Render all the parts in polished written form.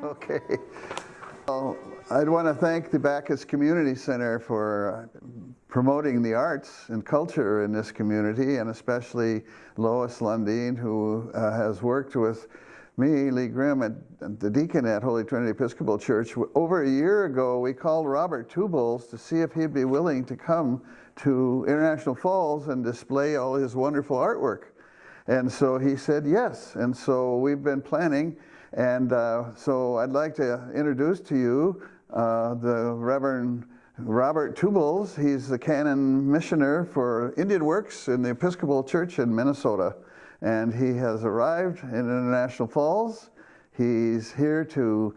Okay. Well, I'd want to thank the Bacchus Community Center for promoting the arts and culture in this community, and especially Lois Lundeen, who has worked with me, Lee Grimm, at the deacon at Holy Trinity Episcopal Church. Over a year ago, we called Robert Tubles to see if he'd be willing to come to International Falls and display all his wonderful artwork. And so he said yes, and so we've been planning. And so I'd like to introduce to you the Reverend Robert Tubles. He's the canon missioner for Indian Works in the Episcopal Church in Minnesota. And he has arrived in International Falls. He's here to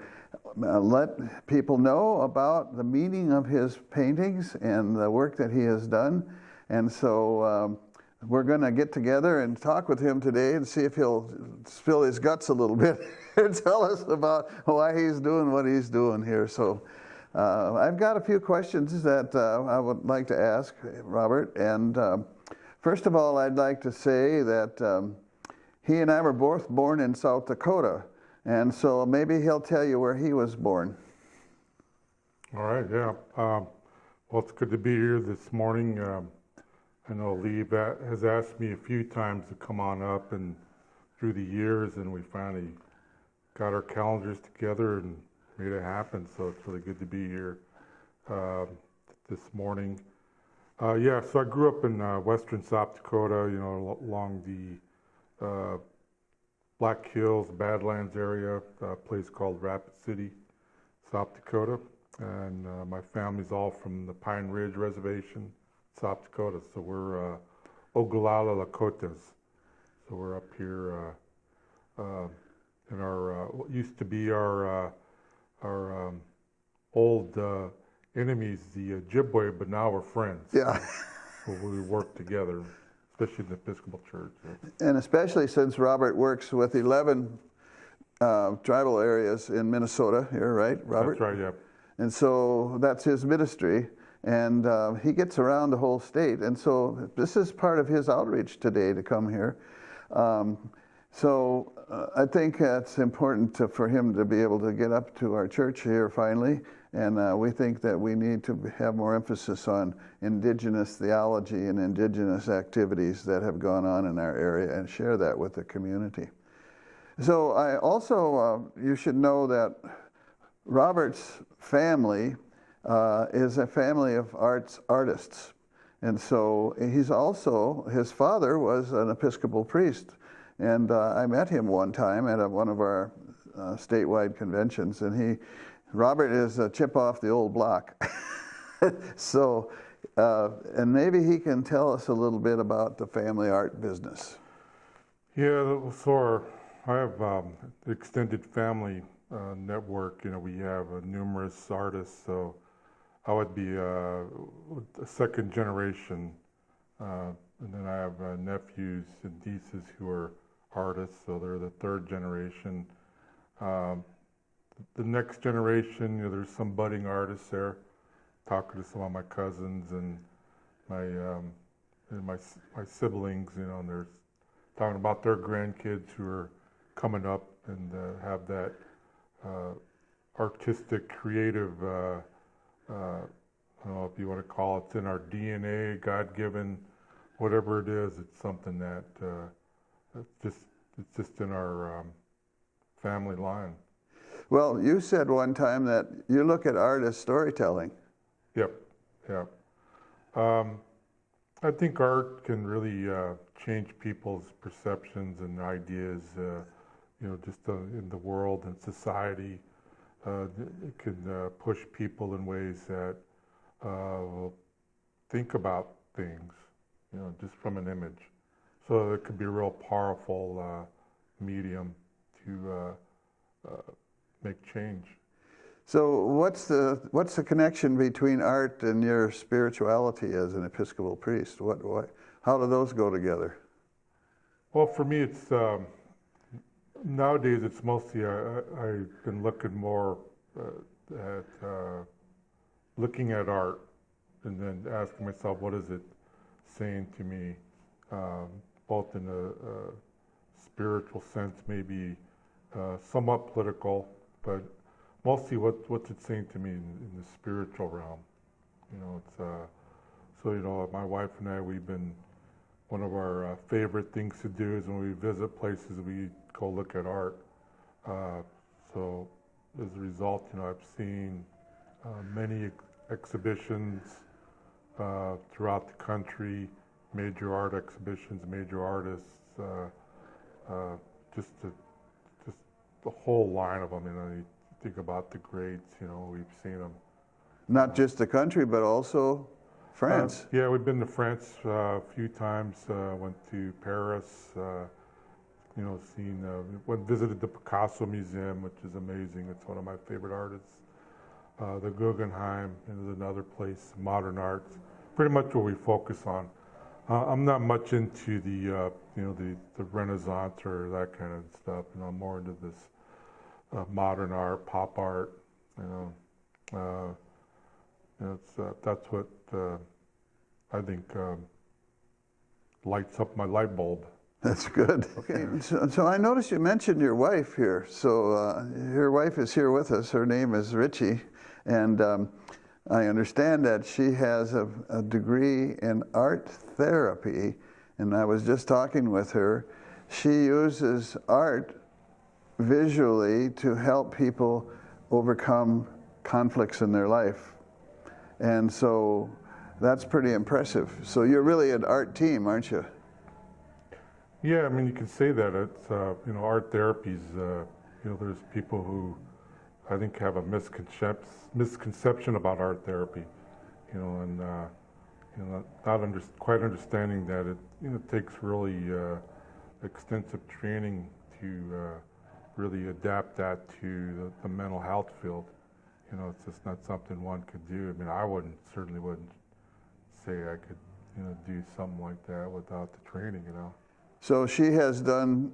let people know about the meaning of his paintings and the work that he has done. And so we're going to get together and talk with him today and see if he'll spill his guts a little bit and tell us about why he's doing what he's doing here. So I've got a few questions that I would like to ask Robert. And first of all, I'd like to say that he and I were both born in South Dakota. And so maybe he'll tell you where he was born. All right, yeah. Well, it's good to be here this morning. I know Lee has asked me a few times to come on up and through the years, and we finally got our calendars together and made it happen. So it's really good to be here this morning. Yeah, so I grew up in western South Dakota, along the Black Hills, Badlands area, a place called Rapid City, South Dakota. And my family's all from the Pine Ridge Reservation, South Dakota, so we're Ogallala Lakotas. So we're up here in our what used to be our old enemies, the Ojibwe, but now we're friends. Yeah. So we work together, especially in the Episcopal Church. And especially since Robert works with 11 tribal areas in Minnesota here, right, Robert? That's right, yeah. And so that's his ministry. And he gets around the whole state. And so this is part of his outreach today to come here. So I think it's important for him to be able to get up to our church here finally. And we think that we need to have more emphasis on indigenous theology and indigenous activities that have gone on in our area and share that with the community. So I also, you should know that Robert's family is a family of artists. And so he's also, his father was an Episcopal priest. And I met him one time at one of our statewide conventions. And Robert is a chip off the old block. So, and maybe he can tell us a little bit about the family art business. Yeah, so I have extended family network. We have numerous artists, so I would be a second generation, and then I have nephews and nieces who are artists, so they're the third generation. The next generation, there's some budding artists there. Talking to some of my cousins and my siblings, and they're talking about their grandkids who are coming up and have that artistic, creative. I don't know if you want to call it, it's in our DNA, God-given, whatever it is. It's something that it's just in our family line. Well, you said one time that you look at art as storytelling. Yep. I think art can really change people's perceptions and ideas, just in the world and society. It can push people in ways that think about things, just from an image. So it could be a real powerful medium to make change. So what's the connection between art and your spirituality as an Episcopal priest? How do those go together? Well, for me, it's nowadays it's mostly I've been looking more at looking at art and then asking myself, what is it saying to me, both in a spiritual sense, maybe somewhat political, but mostly what's it saying to me in the spiritual realm. You know, it's so you know, my wife and I, we've been one of our favorite things to do is when we visit places, we go look at art. So as a result, you know, I've seen many exhibitions throughout the country, major art exhibitions, major artists, just the whole line of them. You know, you think about the greats. You know, we've seen them. Not just the country, but also France. Yeah, we've been to France a few times. Went to Paris. You know, visited the Picasso Museum, which is amazing. It's one of my favorite artists. The Guggenheim is another place, modern art. Pretty much what we focus on. I'm not much into the you know, the Renaissance or that kind of stuff. You know, I'm more into this modern art, pop art. You know, that's what I think lights up my light bulb. That's good. Okay, so I noticed you mentioned your wife here. So your wife is here with us. Her name is Richie, and I understand that she has a degree in art therapy, and I was just talking with her. She uses art visually to help people overcome conflicts in their life, and so that's pretty impressive. So you're really an art team, aren't you? Yeah, I mean, you can say that. It's, you know, art therapies, you know, there's people who I think have a misconception about art therapy, you know, and, you know, not quite understanding that it, you know, takes really extensive training to really adapt that to the mental health field. You know, it's just not something one could do. I mean, certainly wouldn't say I could, you know, do something like that without the training, you know. So she has done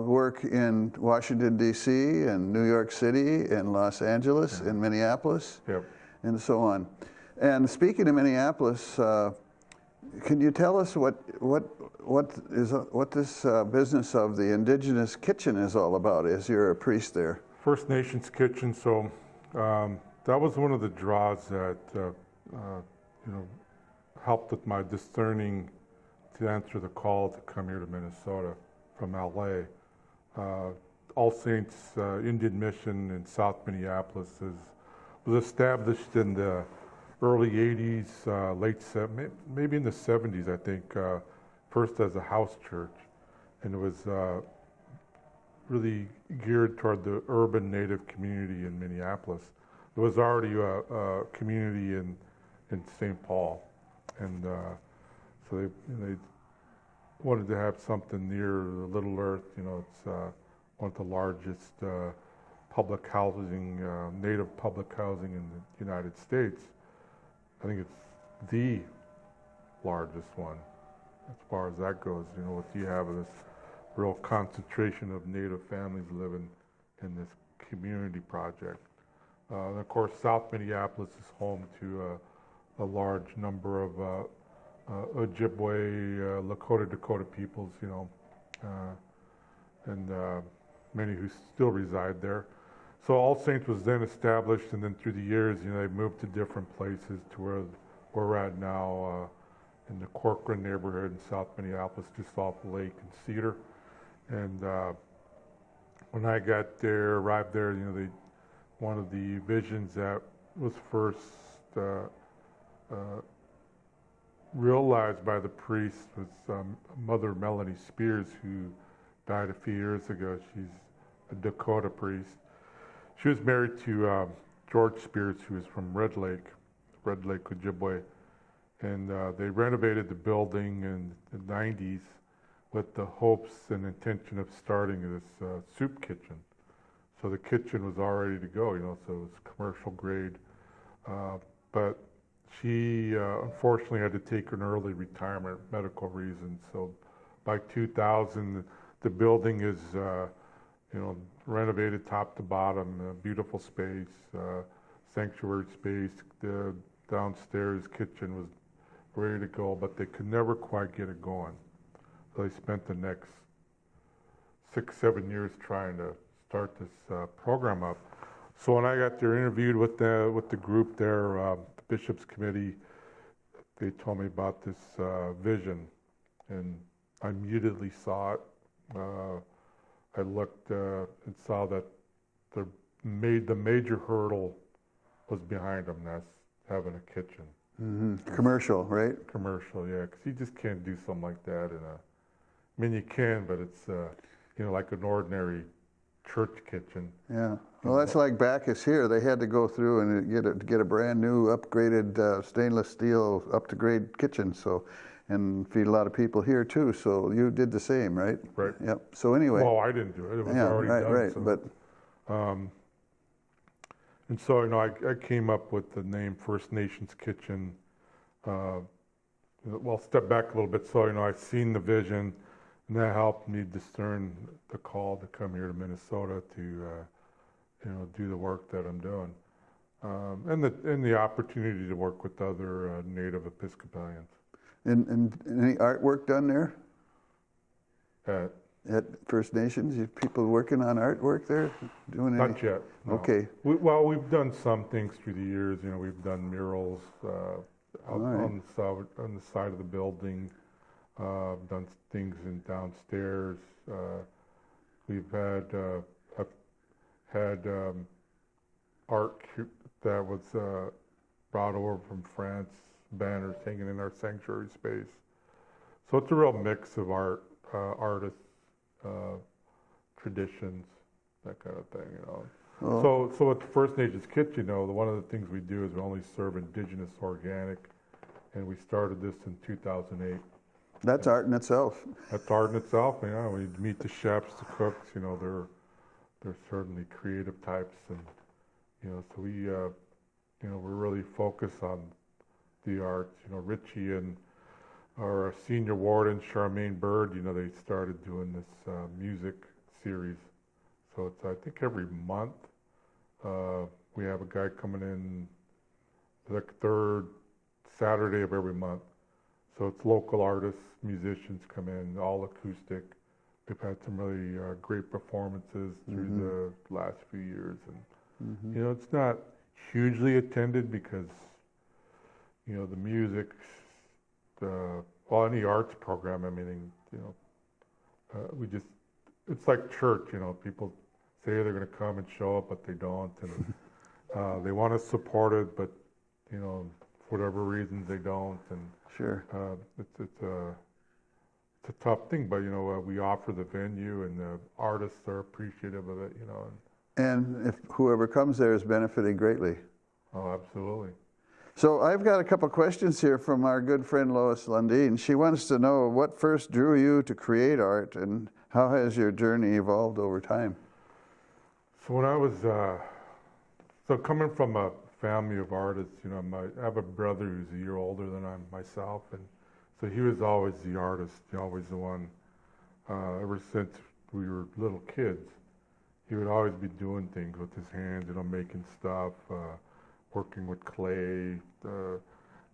work in Washington, D.C., and New York City, and Los Angeles, and Minneapolis, Yep. and so on. And speaking of Minneapolis, can you tell us what this business of the Indigenous Kitchen is all about, as you're a priest there? First Nations Kitchen, so that was one of the draws that, you know, helped with my discerning to answer the call to come here to Minnesota from LA. All Saints Indian Mission in South Minneapolis was established in the early 80s, maybe in the 70s, I think, first as a house church. And it was really geared toward the urban Native community in Minneapolis. There was already a community in St. Paul. And so they wanted to have something near the Little Earth. You know, it's one of the largest public housing, Native public housing in the United States. I think it's the largest one as far as that goes. You know, you have this real concentration of Native families living in this community project. And of course, South Minneapolis is home to a large number of Ojibwe, Lakota, Dakota peoples, you know, and many who still reside there. So All Saints was then established, and then through the years, you know, they moved to different places to where we're at now in the Corcoran neighborhood in South Minneapolis, just off Lake and Cedar. And when I arrived there, you know, one of the visions that was first realized by the priest was Mother Melanie Spears, who died a few years ago. She's a Dakota priest. She was married to George Spears, who is from Red Lake, Ojibwe. And they renovated the building in the 90s with the hopes and intention of starting this soup kitchen. So the kitchen was all ready to go, you know, so it was commercial grade. But she unfortunately had to take an early retirement, medical reasons. So by 2000, the building is, you know, renovated top to bottom, beautiful space, sanctuary space. The downstairs kitchen was ready to go, but they could never quite get it going. So they spent the next 6-7 years trying to start this program up. So when I got there, interviewed with the group there, the Bishops Committee, they told me about this vision, and I immediately saw it. I looked and saw that the major hurdle was behind them. That's having a kitchen. Commercial, right? Commercial, yeah, because you just can't do something like that I mean, you can, but it's, like an ordinary church kitchen. Yeah. Well, that's like Bacchus here. They had to go through and get a brand new, upgraded stainless steel, up to grade kitchen. So, and feed a lot of people here too. So you did the same, right? Right. Yep. So anyway. Well, I didn't do it. It was Yeah. already Right. done. Right. So, But. And so, I came up with the name First Nations Kitchen. Well, step back a little bit. So, I've seen the vision, and that helped me discern the call to come here to Minnesota to, do the work that I'm doing, and the opportunity to work with other Native Episcopalians. And any artwork done there At at First Nations? You people working on artwork there? Doing any? Not yet. No. Okay. We've done some things through the years. We've done murals out right. on the side of the building. Done things downstairs. We've had I've had art that was brought over from France, banners hanging in our sanctuary space. So it's a real mix of art, artists, traditions, that kind of thing, Well, So at the First Nations Kitchen, one of the things we do is we only serve indigenous organic, and we started this in 2008. that's art in itself. That's art in itself. When you meet the chefs, the cooks, they're certainly creative types, and so we're really focused on the arts. Richie and our senior warden, Charmaine Bird, they started doing this music series. So it's, I think, every month we have a guy coming in the third Saturday of every month. So it's local artists, musicians come in, all acoustic. We've had some really great performances through the last few years. And, it's not hugely attended because, the music, any arts program, it's like church, people say they're going to come and show up, but they don't. And they want to support it, but, for whatever reasons they don't. And Sure. it's a tough thing, but, we offer the venue, and the artists are appreciative of it, And if whoever comes there is benefiting greatly. Oh, absolutely. So I've got a couple questions here from our good friend Lois Lundeen. She wants to know what first drew you to create art, and how has your journey evolved over time? So when I was, coming from a family of artists, I have a brother who's a year older than I'm myself, and so he was always the artist, always the one. Ever since we were little kids, he would always be doing things with his hands, making stuff, working with clay,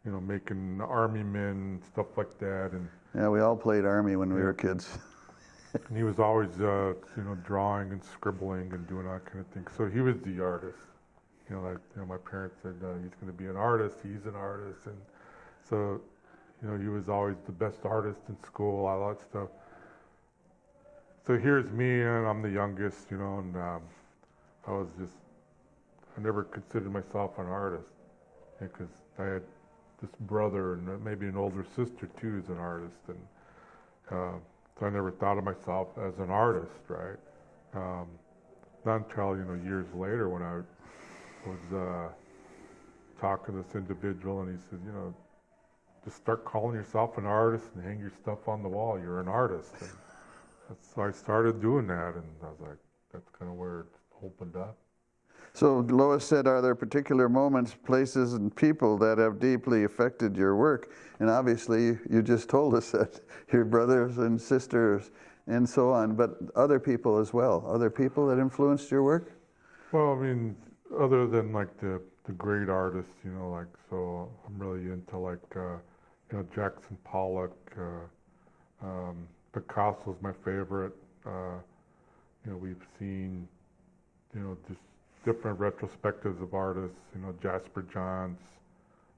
making army men, stuff like that. And Yeah, we all played Army when we were kids. and he was always, drawing and scribbling and doing that kind of thing. So he was the artist. My parents said he's going to be an artist. He's an artist, and so, he was always the best artist in school. All that stuff. So here's me, and I'm the youngest, and I never considered myself an artist, because I had this brother and maybe an older sister too who's an artist, and so I never thought of myself as an artist, right? Not until years later when I was talking to this individual, and he said, just start calling yourself an artist and hang your stuff on the wall. You're an artist. And so I started doing that, and I was like, that's kind of where it opened up. So Lois said, are there particular moments, places, and people that have deeply affected your work? And obviously, you just told us that your brothers and sisters and so on, but other people as well. Other people that influenced your work? Well, other than like the great artists, so I'm really into Jackson Pollock, Picasso's my favorite. We've seen, just different retrospectives of artists, you know, Jasper Johns,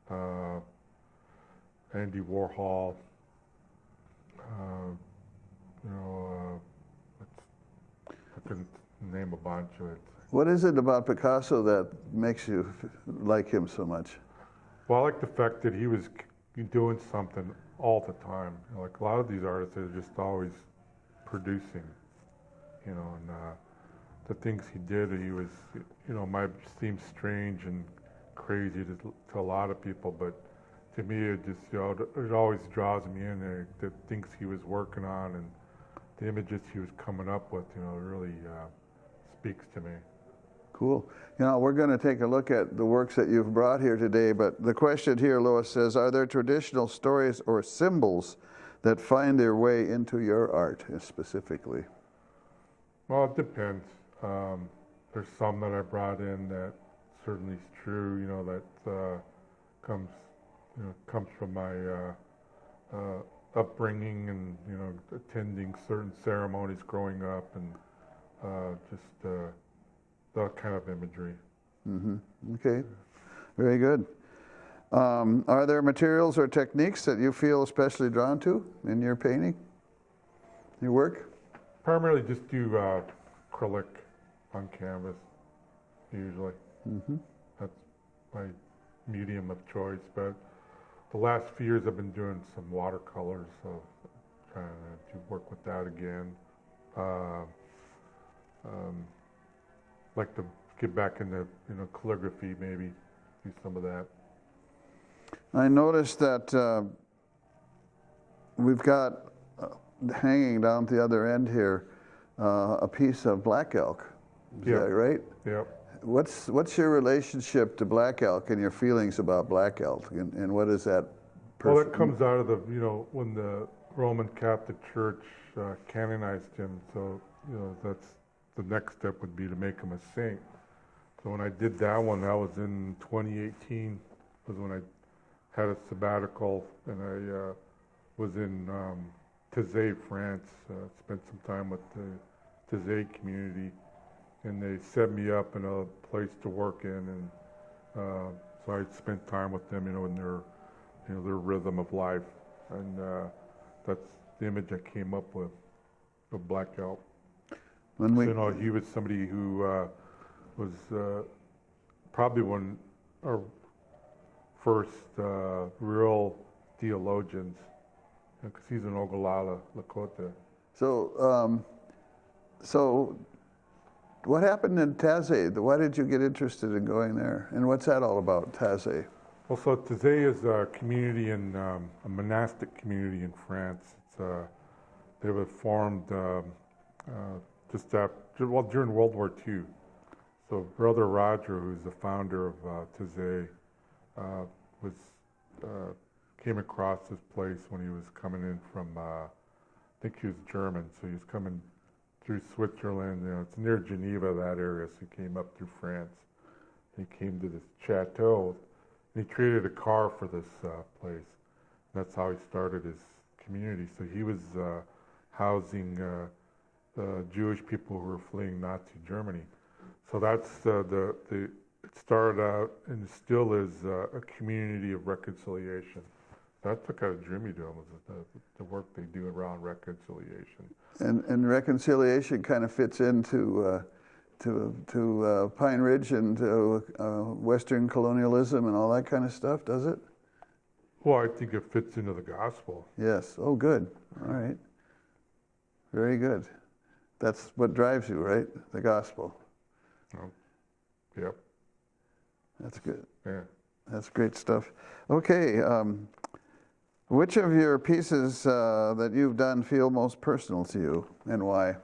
uh, Andy Warhol, you know, I can name a bunch of it. What is it about Picasso that makes you like him so much? Well, I like the fact that he was doing something all the time. You know, like a lot of these artists are just always producing, you know, and the things he did, he was, you know, might seem strange and crazy to a lot of people, but to me, it just, you know, it always draws me in. The things he was working on and the images he was coming up with, you know, really speaks to me. Cool. You know, we're going to take a look at the works that you've brought here today, but the question here, Lois says, are there traditional stories or symbols that find their way into your art specifically? Well, it depends. There's some that I brought in that certainly is true, you know, that comes from my upbringing and, you know, attending certain ceremonies growing up and just that kind of imagery. Mm-hmm. Okay, very good. Are there materials or techniques that you feel especially drawn to in your painting, your work? Primarily just do acrylic on canvas, usually. Mm-hmm. That's my medium of choice, but the last few years I've been doing some watercolors, so trying to work with that again. Like to get back into, you know, calligraphy, maybe do some of that. I noticed that we've got hanging down at the other end here a piece of black elk. Is Yep. that right? Yep. What's your relationship to black elk and your feelings about black elk, and what is that? Well, it comes out of the, you know, when the Roman Catholic Church canonized him, so, you know, that's the next step would be to make him a saint. So when I did that one, that was in 2018, was when I had a sabbatical, and I was in Taizé, France, spent some time with the Taizé community, and they set me up in a place to work in, and so I spent time with them, you know, in their, you know, their rhythm of life, and that's the image I came up with of Black Elk. When we, So, you know, he was somebody who was probably one of our first real theologians, because he's an Oglala Lakota. so what happened in Taizé? Why did you get interested in going there? And what's that all about, Taizé? Well, so Taizé is a community in a monastic community in France. It's they were formed just after, well, during World War II. So Brother Roger, who's the founder of Taizé, was came across this place when he was coming in from, I think he was German, so he was coming through Switzerland. You know, it's near Geneva, that area. So he came up through France. He came to this chateau, and he created a car for this place. And that's how he started his community. So he was housing Jewish people who were fleeing Nazi Germany. So that's it started out and still is a community of reconciliation. That's what kind of drew me to him, was the work they do around reconciliation. And reconciliation kind of fits into to Pine Ridge and to Western colonialism and all that kind of stuff, does it? Well, I think it fits into the gospel. Yes. Oh, good. All right. Very good. That's what drives you, right? The gospel. Oh, yep. That's good. Yeah. That's great stuff. Okay. Which of your pieces that you've done feel most personal to you, and why?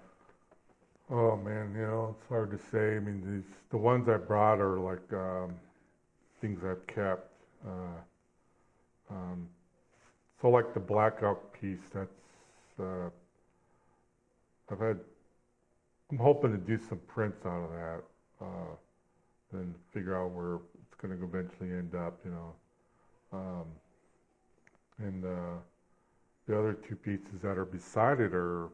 Oh man, you know, it's hard to say. I mean, the ones I brought are like things I've kept. So like the Black Elk piece, that's I'm hoping to do some prints out of that, and figure out where it's going to eventually end up, you know. And the other two pieces that are beside it are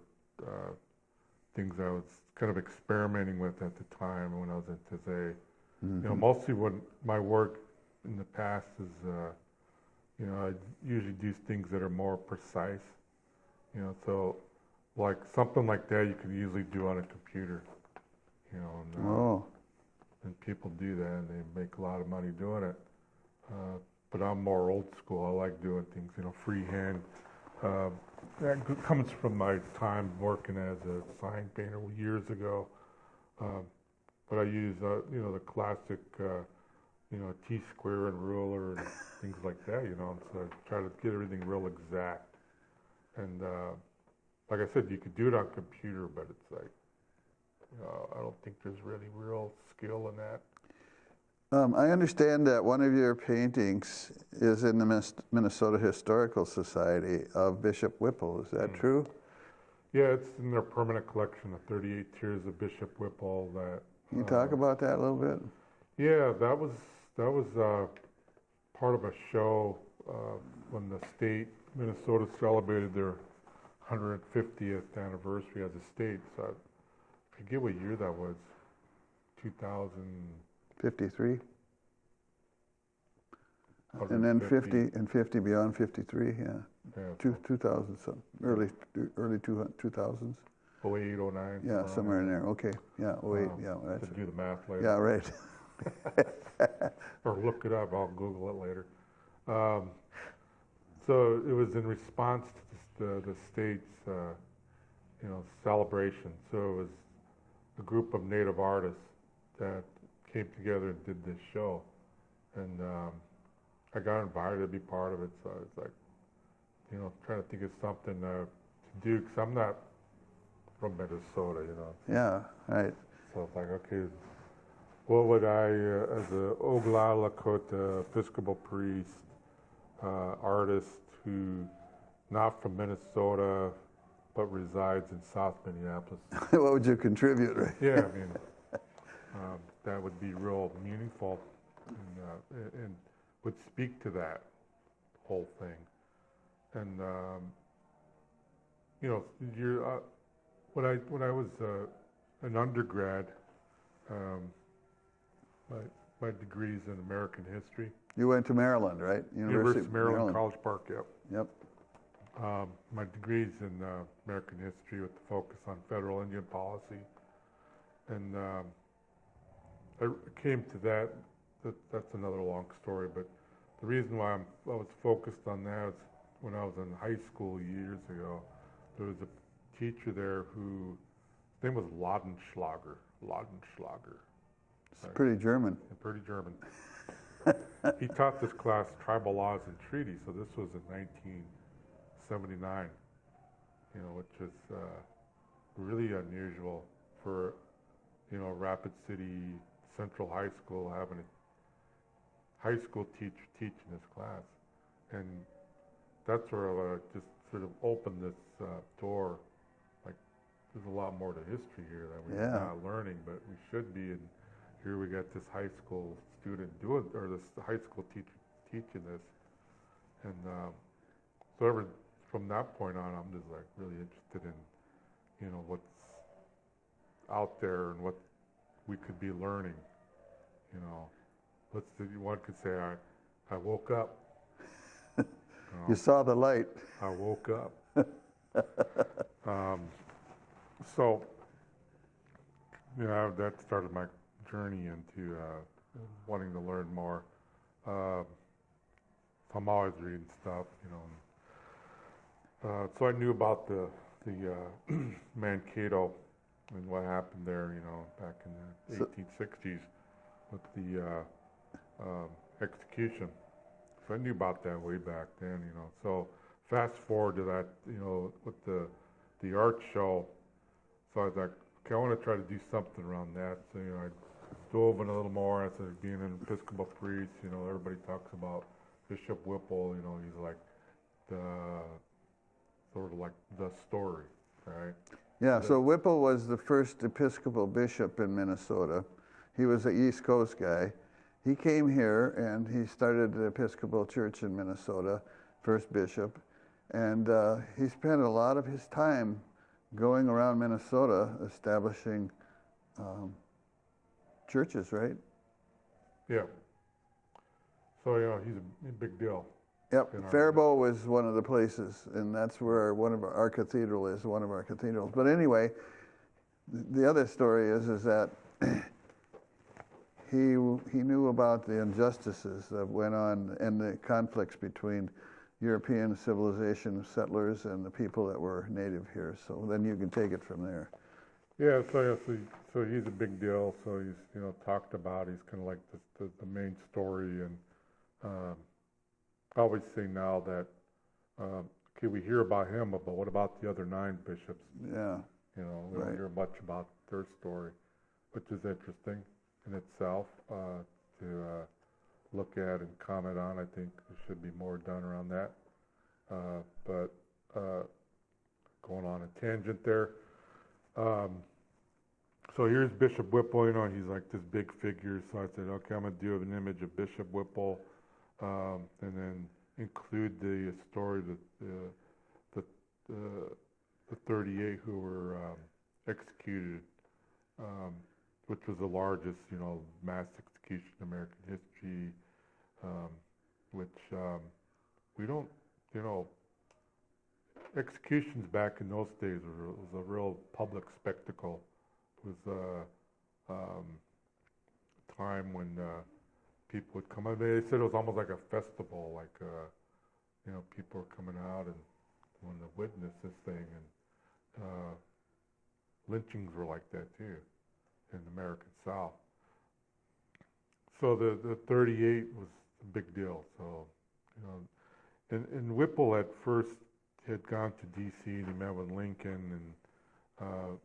things I was kind of experimenting with at the time when I was at Taizé. You know, mostly what my work in the past is, you know, I usually do things that are more precise. You know, so like something like that you can usually do on a computer. You know, and people do that and they make a lot of money doing it. But I'm more old school. I like doing things, you know, freehand. That comes from my time working as a sign painter years ago. But I use, you know, the classic, you know, T-square and ruler and things like that, you know, so I try to get everything real exact. And like I said, you could do it on computer, but it's like, I don't think there's really real skill in that. I understand that one of your paintings is in the Minnesota Historical Society of Bishop Whipple. Is that true? Yeah, it's in their permanent collection of 38 tiers of Bishop Whipple. That Can you talk about that a little bit? yeah, that was part of a show when the state Minnesota celebrated their 150th anniversary as a state. So I forget what year that was. 2000. 53? And then 50 and 50 beyond 53, yeah. 2000, some early 2000s. 08, 09. Yeah, somewhere in there. Okay, yeah, 08, yeah. To do the math later. Yeah, right. Or look it up. I'll Google it later. So it was in response to the state's, you know, celebration. So it was a group of Native artists that came together and did this show, and I got invited to be part of it. So I was like, you know, trying to think of something to do because I'm not from Minnesota, you know. Yeah, right. So it's like, okay, what would I, as a Oglala Lakota Episcopal priest, artist who not from Minnesota but resides in South Minneapolis? What would you contribute, right? Yeah, I mean, that would be real meaningful and would speak to that whole thing. And you know, when I was an undergrad, my degree's in American history. You went to Maryland, right? University of Maryland, College Park, yep. Yep. My degree's in American history with the focus on federal Indian policy. And I came to that's another long story, but the reason why I was focused on that is when I was in high school years ago, there was a teacher there who, his name was Laudenschlager. It's pretty German. Pretty German. He taught this class tribal laws and treaties, so this was in 1979, you know, which is really unusual for, you know, Rapid City Central High School having a high school teacher teaching this class. And that's where I just sort of opened this door. Like, there's a lot more to history here that we're not learning, but we should be. And here we got this high school student doing, or this high school teacher teaching this. And so from that point on, I'm just like really interested in, you know, what's out there and what we could be learning. You know, one could say I woke up. You saw the light. I woke up. So, you know, that started my journey into wanting to learn more. So I'm always reading stuff, you know. So I knew about the Mankato and what happened there, you know, back in the 1860s with the execution. So I knew about that way back then, you know. So fast forward to that, you know, with the art show. So I was like, okay, I want to try to do something around that. So, you know, I dove in a little more. I said, being an Episcopal priest, you know, everybody talks about Bishop Whipple, you know, he's like sort of like the story, right? Yeah, so Whipple was the first Episcopal bishop in Minnesota. He was an East Coast guy. He came here and he started the Episcopal Church in Minnesota, first bishop. And he spent a lot of his time going around Minnesota establishing churches, right? Yeah. So, yeah, he's a big deal. Yep, In our Faribault was one of the places, and that's where one of our cathedral is, one of our cathedrals. But anyway, the other story is that he knew about the injustices that went on and the conflicts between European civilization settlers and the people that were native here. So then you can take it from there. Yeah, so he's a big deal. So he's talked about. He's kind of like the main story, and I always say now that okay, we hear about him, but what about the other 9 bishops? Yeah. We Right. don't hear much about their story, which is interesting in itself to look at and comment on. I think there should be more done around that. But going on a tangent there. So here's Bishop Whipple. He's like this big figure. So I said, okay, I'm going to do an image of Bishop Whipple, and then include the story that the 38 who were executed, which was the largest, mass execution in American history, which we don't, executions back in those days was a real public spectacle. It was a time when people would come out. They said it was almost like a festival, like people were coming out and wanting to witness this thing, and lynchings were like that too in the American South. So the 38 was a big deal. So and Whipple at first had gone to D.C. and he met with Lincoln, and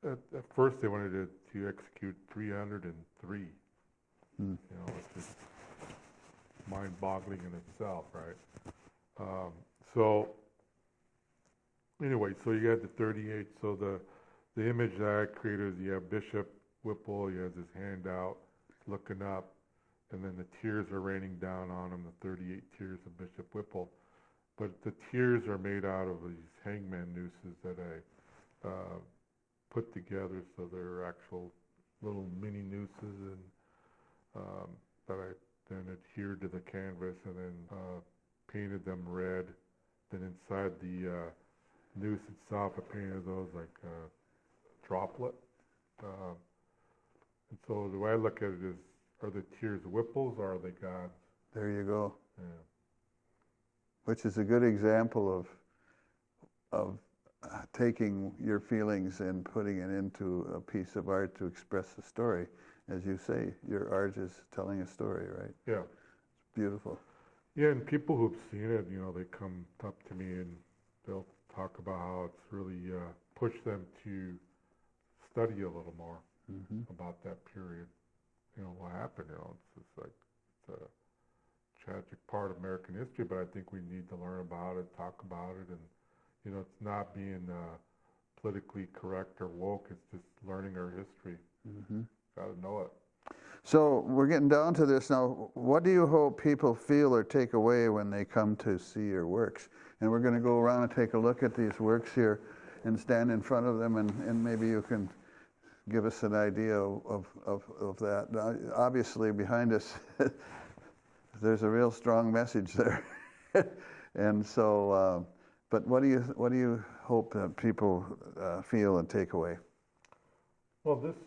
at first they wanted to execute 303. Which is mind-boggling in itself, right? So anyway, so you got the 38. So the image that I created is you have Bishop Whipple. He has his hand out, looking up, and then the tears are raining down on him. The 38 tears of Bishop Whipple. But the tears are made out of these hangman nooses that I put together, so they're actual little mini nooses, and that I then adhered to the canvas and then painted them red. Then inside the noose itself, I painted those like a droplet. And so the way I look at it is, are the tears Whipple's or are they God's? There you go. Yeah. Which is a good example of taking your feelings and putting it into a piece of art to express a story. As you say, your art is telling a story, right? Yeah. It's beautiful. Yeah, and people who've seen it, they come up to me and they'll talk about how it's really pushed them to study a little more about that period. What happened. It's like it's a tragic part of American history, but I think we need to learn about it, talk about it, and it's not being politically correct or woke. It's just learning our history. Got to know it. So we're getting down to this now. What do you hope people feel or take away when they come to see your works? And we're going to go around and take a look at these works here and stand in front of them, and maybe you can give us an idea of that. Now, obviously, behind us, there's a real strong message there. And so, but what do you hope that people feel and take away? Well, this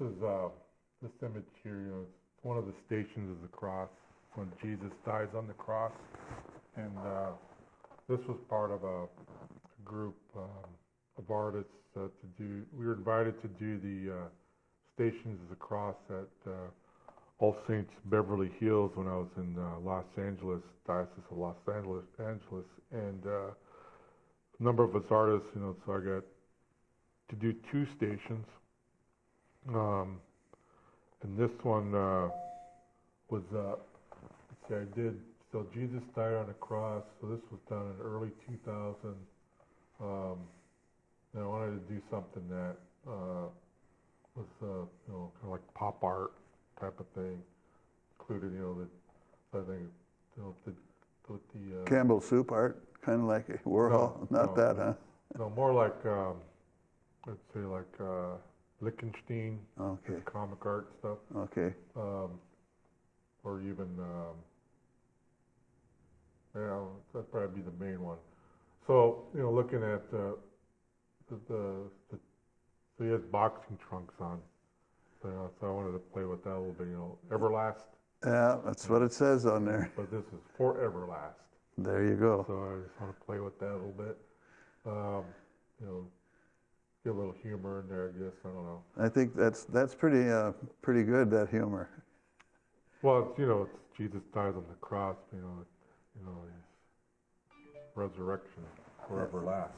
image here, it's one of the stations of the cross when Jesus dies on the cross, and this was part of a group of artists we were invited to do the Stations of the Cross at All Saints Beverly Hills when I was in Los Angeles, Diocese of Los Angeles, and a number of us artists, so I got to do 2 stations. And this one was, I did, so Jesus died on a cross, so this was done in early 2000. And I wanted to do something that was, kind of like pop art type of thing. Included, I think, the Campbell soup art, kind of like a Warhol. Not that, huh? No, more like, let's say like Lichtenstein, Okay, comic art stuff, okay. or even, yeah, that'd probably be the main one. So, looking at the so he has boxing trunks on. So I wanted to play with that a little bit, Everlast, Yeah, that's what it says on there. but this is for Everlast. There you go. So I just want to play with that a little bit. Get a little humor in there, I guess. I don't know. I think that's pretty good, that humor. Well, it's Jesus dies on the cross. His resurrection for Everlast.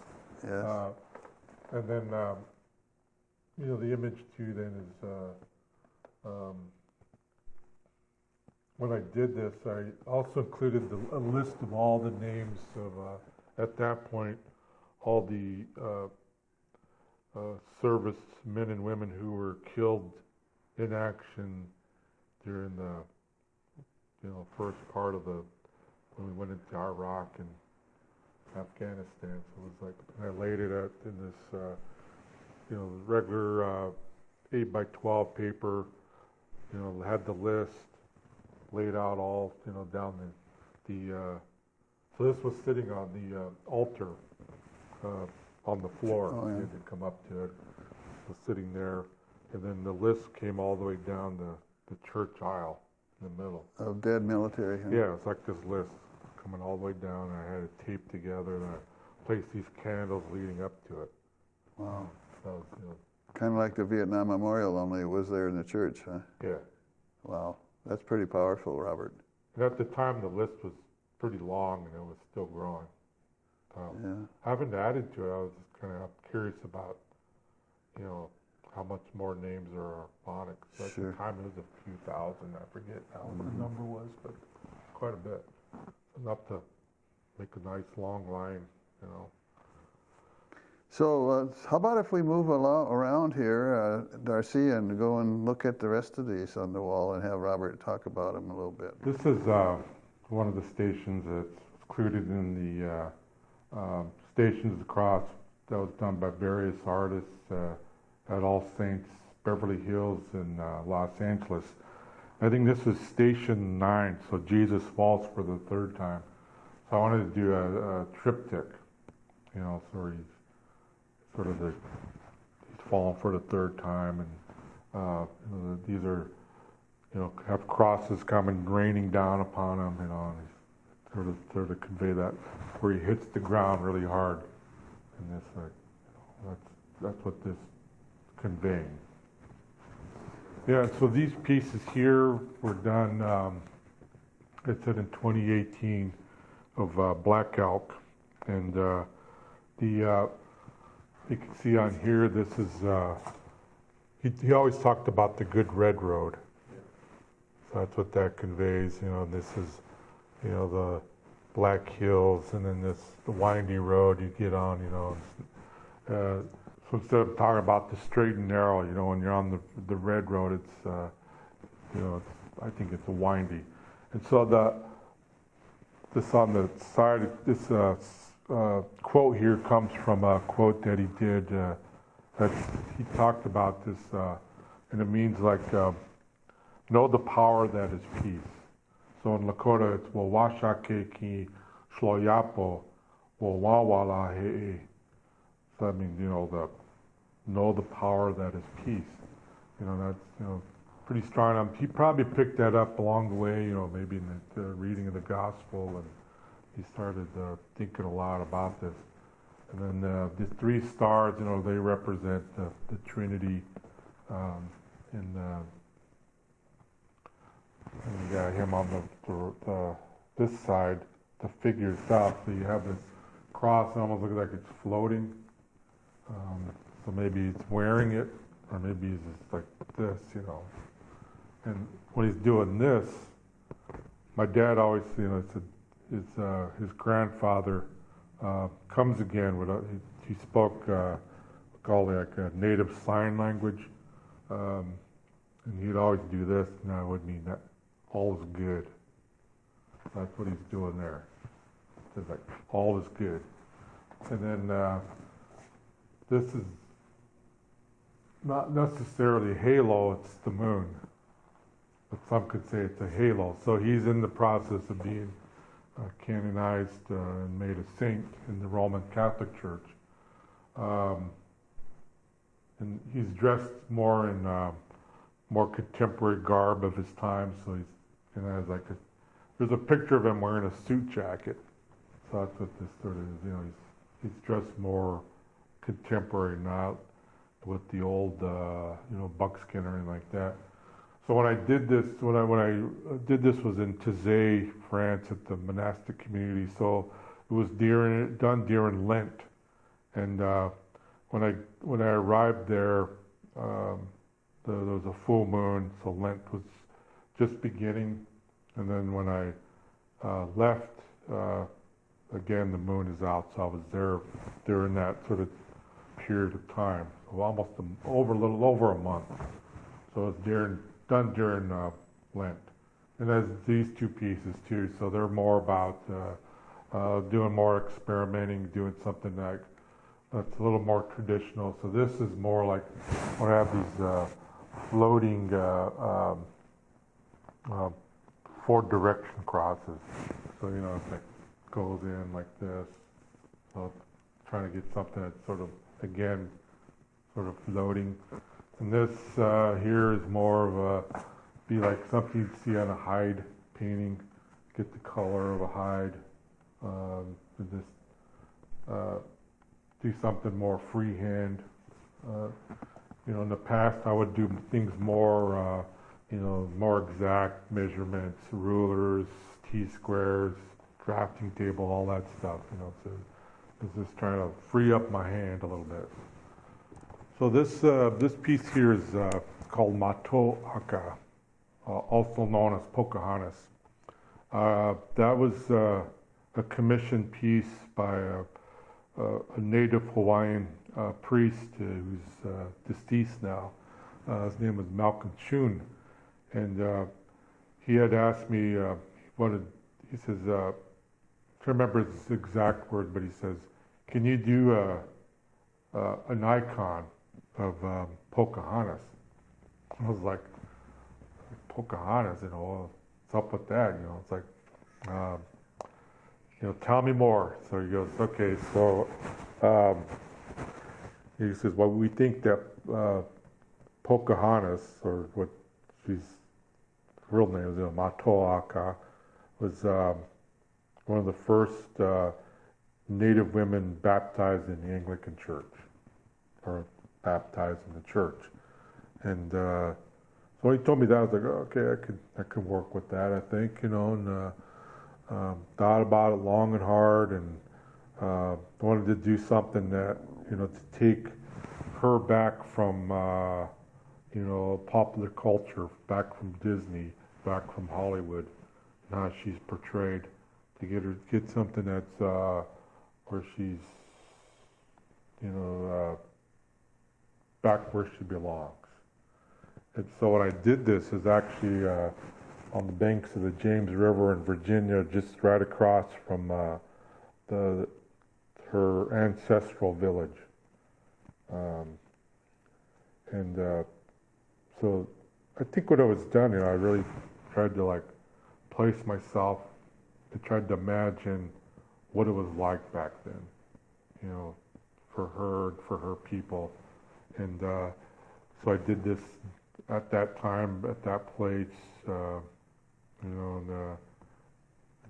Yes. And then, the image too then is, when I did this, I also included a list of all the names of, at that point, all the service men and women who were killed in action during the, first part of when we went into Iraq and Afghanistan. So it was like, and I laid it out in this, regular 8x12 paper, had the list laid out all, down so this was sitting on the altar on the floor. Oh, yeah. You had to come up to it. It was sitting there, and then the list came all the way down the church aisle in the middle. Of dead military. Huh? Yeah, it's like this list coming all the way down, and I had it taped together, and I placed these candles leading up to it. Wow. So, Kind of like the Vietnam Memorial, only it was there in the church, huh? yeah. Wow. That's pretty powerful, Robert. And at the time, the list was pretty long, and it was still growing. Yeah. I haven't added to it. I was just kind of curious about, how much more names are on it. 'Cause at Sure. the time, it was a few thousand. I forget now what the number was, but quite a bit. Enough to make a nice long line, So how about if we move around here, Darcy, and go and look at the rest of these on the wall and have Robert talk about them a little bit. This is one of the stations that's included in the Stations Across that was done by various artists at All Saints, Beverly Hills, in Los Angeles. I think this is Station 9, so Jesus falls for the third time. So I wanted to do a triptych, so he's sort of he's fallen for the third time, and these are, have crosses coming raining down upon him, and sort of convey that where he hits the ground really hard, and this, that's what this conveying. Yeah, so these pieces here were done, it said in 2018 of Black Elk, and you can see on here, this is, he always talked about the good red road. So that's what that conveys, this is, the Black Hills, and then the windy road you get on, so instead of talking about the straight and narrow, when you're on the red road, it's, I think it's a windy. And so this on the side, this quote here comes from a quote that he did, that he talked about this, and it means like, know the power that is peace. So in Lakota, it's wawashake ki shloyapo wawawala he'e. So that means, know the power that is peace. That's, pretty strong. He probably picked that up along the way, maybe in the reading of the gospel, and he started thinking a lot about this. And then the three stars, they represent the Trinity, and you got him on this side, the figure itself. So you have this cross, it almost looks like it's floating. So maybe he's wearing it, or maybe he's just like this, And when he's doing this, my dad always, said his grandfather comes again with he spoke called like a native sign language, and he'd always do this, and that would mean that all is good. That's what he's doing there. It's like all is good, and then this is not necessarily a halo, it's the moon. But some could say it's a halo. So he's in the process of being canonized and made a saint in the Roman Catholic Church. And he's dressed more in more contemporary garb of his time. So he's has like there's a picture of him wearing a suit jacket. So that's what this sort of is. You know, he's dressed more contemporary, not with the old buckskin or anything like that. So when I did this, when I did this was in Taizé, France, at the monastic community. So it was done during Lent, and when I arrived there, there was a full moon, so Lent was just beginning, and then when I left, again the moon is out, so I was there during that sort of period of time, so almost a little over a month. So it's done during Lent, and there's these two pieces too. So they're more about doing more experimenting, doing something that's a little more traditional. So this is more like when I have these floating 4 direction crosses. So it goes in like this. So trying to get something that's sort of floating. And this here is more of be like something you'd see on a hide painting, get the color of a hide, and just do something more freehand. In the past I would do things more, more exact measurements, rulers, T-squares, drafting table, all that stuff, so it's just trying to free up my hand a little bit. So this piece here is called Mato Aka, also known as Pocahontas. That was a commissioned piece by a native Hawaiian priest who's deceased now. His name was Malcolm Chun, and he had asked me, he says, I can't remember his exact word, but he says, can you do an icon of Pocahontas? I was like, Pocahontas, what's up with that? It's like, tell me more. So he goes, okay, so he says, well, we think that Pocahontas, or what she's real name is, Matoaka, was one of the first Native women baptized in the Anglican Church, or baptized in the church. And so when he told me that, I was like, oh, okay, I could work with that, I think, and thought about it long and hard, and wanted to do something that, to take her back from, popular culture, back from Disney, back from Hollywood, and how she's portrayed, to get something that's where she's, back where she belongs. And so when I did this is actually on the banks of the James River in Virginia, just right across from her ancestral village. So I think when it was done, I really tried to place myself, I tried to imagine what it was like back then, for her and for her people. And so I did this at that time, at that place, and it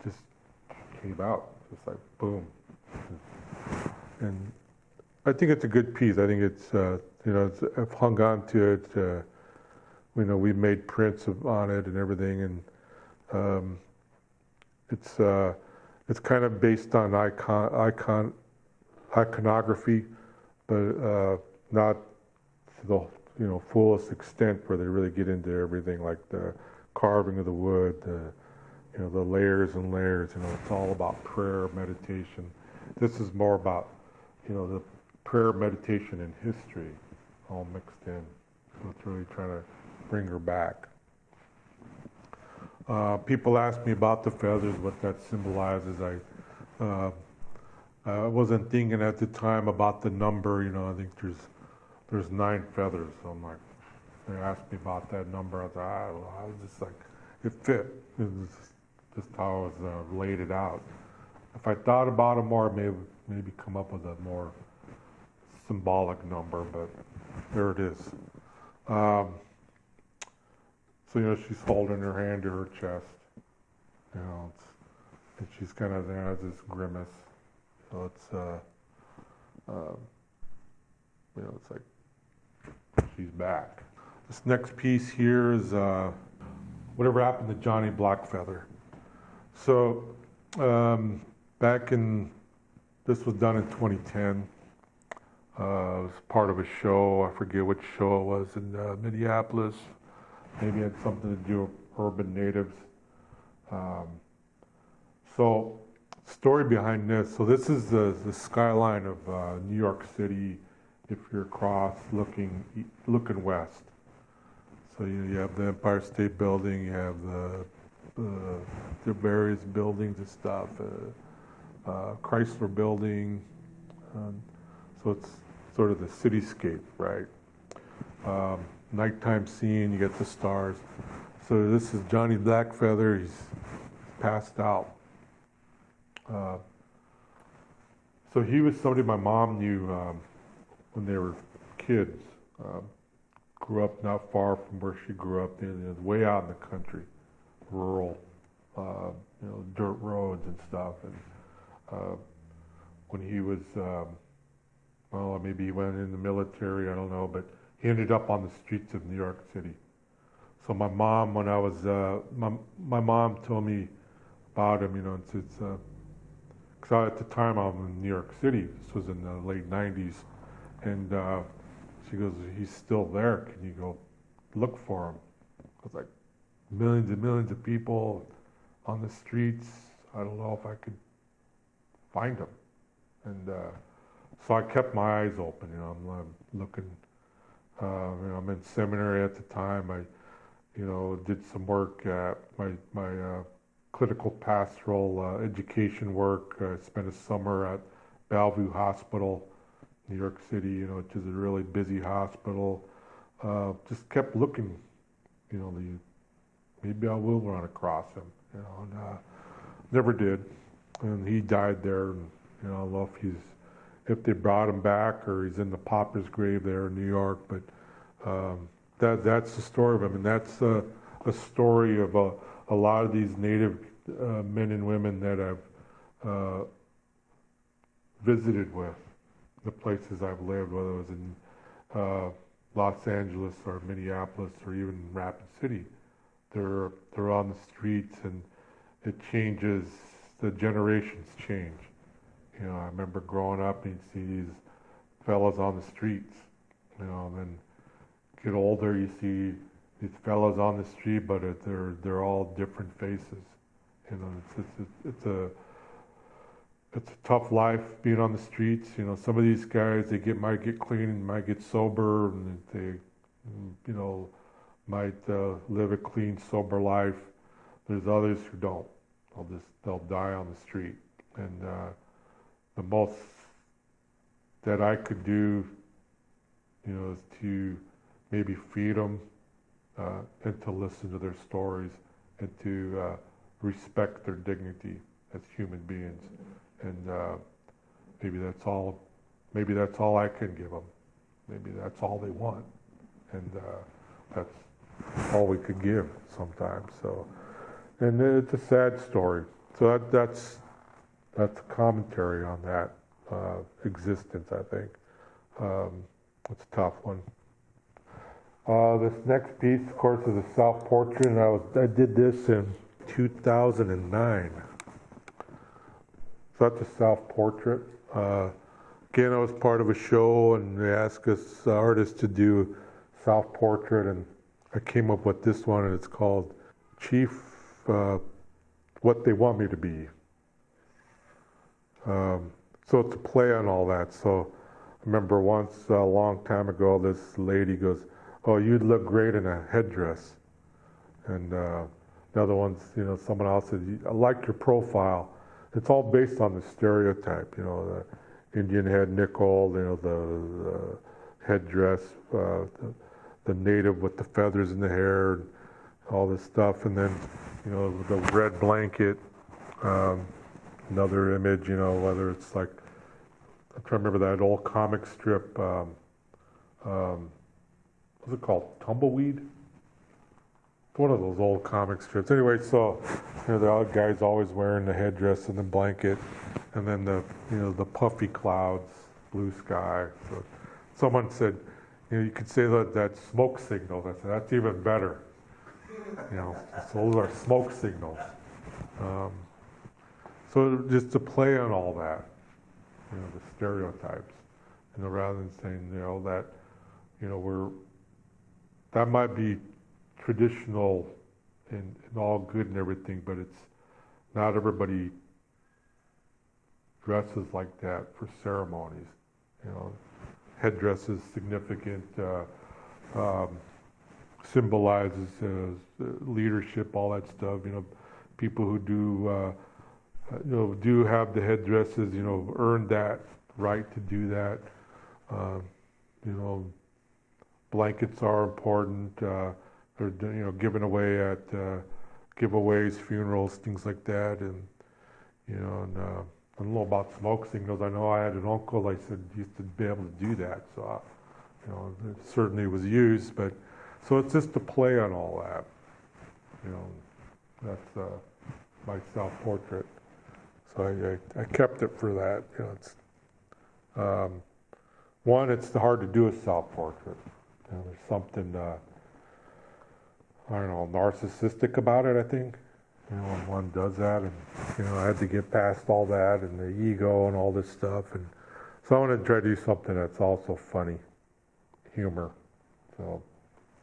just came out, just like boom. And I think it's a good piece. I think it's, I've hung on to it. We made prints on it and everything, and it's kind of based on iconography, but not to the fullest extent where they really get into everything, like the carving of the wood, the layers and layers. It's all about prayer, meditation. This is more about the prayer, meditation, and history all mixed in. So it's really trying to bring her back. People ask me about the feathers, what that symbolizes. I wasn't thinking at the time about the number. I think there's 9 feathers. So I'm like, they asked me about that number. I thought, I was just like, it fit. It was just how I was laid it out. If I thought about it more, maybe come up with a more symbolic number, but there it is. So, she's holding her hand to her chest, and she's kind of there as this grimace. So it's, it's like she's back. This next piece here is whatever happened to Johnny Blackfeather. So, this was done in 2010. It was part of a show. I forget which show it was in Minneapolis. Maybe it had something to do with urban natives. So, story behind this. So this is the skyline of New York City. If you're across looking west. So you have the Empire State Building. You have the various buildings and stuff. Chrysler Building. So it's sort of the cityscape, right? Nighttime scene, you get the stars. So this is Johnny Blackfeather. He's passed out. So he was somebody my mom knew when they were kids. Grew up not far from where she grew up in, way out in the country, rural, dirt roads and stuff. And when he was, maybe he went in the military, I don't know, but he ended up on the streets of New York City. So my mom, when I was, my mom told me about him, because at the time I was in New York City. This was in the late 90s. And she goes, he's still there. Can you go look for him? I was like, millions and millions of people on the streets. I don't know if I could find him. And so I kept my eyes open. I'm looking. I'm in seminary at the time. I, did some work at my clinical pastoral education work. I spent a summer at Bellevue Hospital, New York City, which is a really busy hospital. Just kept looking, maybe I will run across him, and never did. And he died there, and I don't know if they brought him back or he's in the pauper's grave there in New York, but that's the story of him, and that's a story of a lot of these Native men and women that I've visited with, the places I've lived, whether it was in Los Angeles or Minneapolis or even Rapid City. They're on the streets, and it changes. The generations change. I remember growing up and you'd see these fellas on the streets. And then get older, you see these fellas on the street, but they're all different faces. It's a tough life being on the streets. Some of these guys might get clean and might get sober, and they might live a clean, sober life. There's others who don't. They'll die on the street. And the most that I could do, is to maybe feed them and to listen to their stories and to respect their dignity as human beings. And maybe that's all I can give them. Maybe that's all they want. And that's all we could give sometimes. So, and it's a sad story. So that's a commentary on that existence, I think. It's a tough one. This next piece, of course, is a self-portrait, and I did this in 2009. So that's a self-portrait. Again, I was part of a show, and they asked us artists to do self-portrait, and I came up with this one, and it's called Chief, What They Want Me to Be. So it's a play on all that. So I remember once, a long time ago, this lady goes, "Oh, you'd look great in a headdress." And the other one's, someone else said, "I like your profile. it's all based on the stereotype, you know, the Indian head nickel, you know, the headdress, the native with the feathers in the hair, and all this stuff, and then, you know, the red blanket, another image, you know, whether it's like, I'm trying to remember that old comic strip, what's it called, Tumbleweed? One of those old comic strips. Anyway, so, you know, the other guy's always wearing the headdress and the blanket, and then the, you know, the puffy clouds, blue sky. So someone said, you know, you could say that smoke signal. That's even better. You know, so those are smoke signals. So just to play on all that, you know, the stereotypes, you know, rather than saying, you know, that, you know, that might be traditional and all good and everything, but it's not everybody dresses like that for ceremonies. You know, headdress is significant, symbolizes leadership, all that stuff. You know, people who do have the headdresses, you know, earn that right to do that. You know, blankets are important. They're, you know, given away at giveaways, funerals, things like that, and you know, and I don't know about smoke signals. I know I had an uncle. I said used to be able to do that, so you know, it certainly was used. But so it's just to play on all that. You know, that's my self-portrait. So I kept it for that. You know, it's one. It's hard to do a self-portrait. You know, there's something. I don't know, narcissistic about it, I think. You know, when one does that, and, you know, I had to get past all that and the ego and all this stuff. And so I want to try to do something that's also funny, humor. So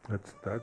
that's that.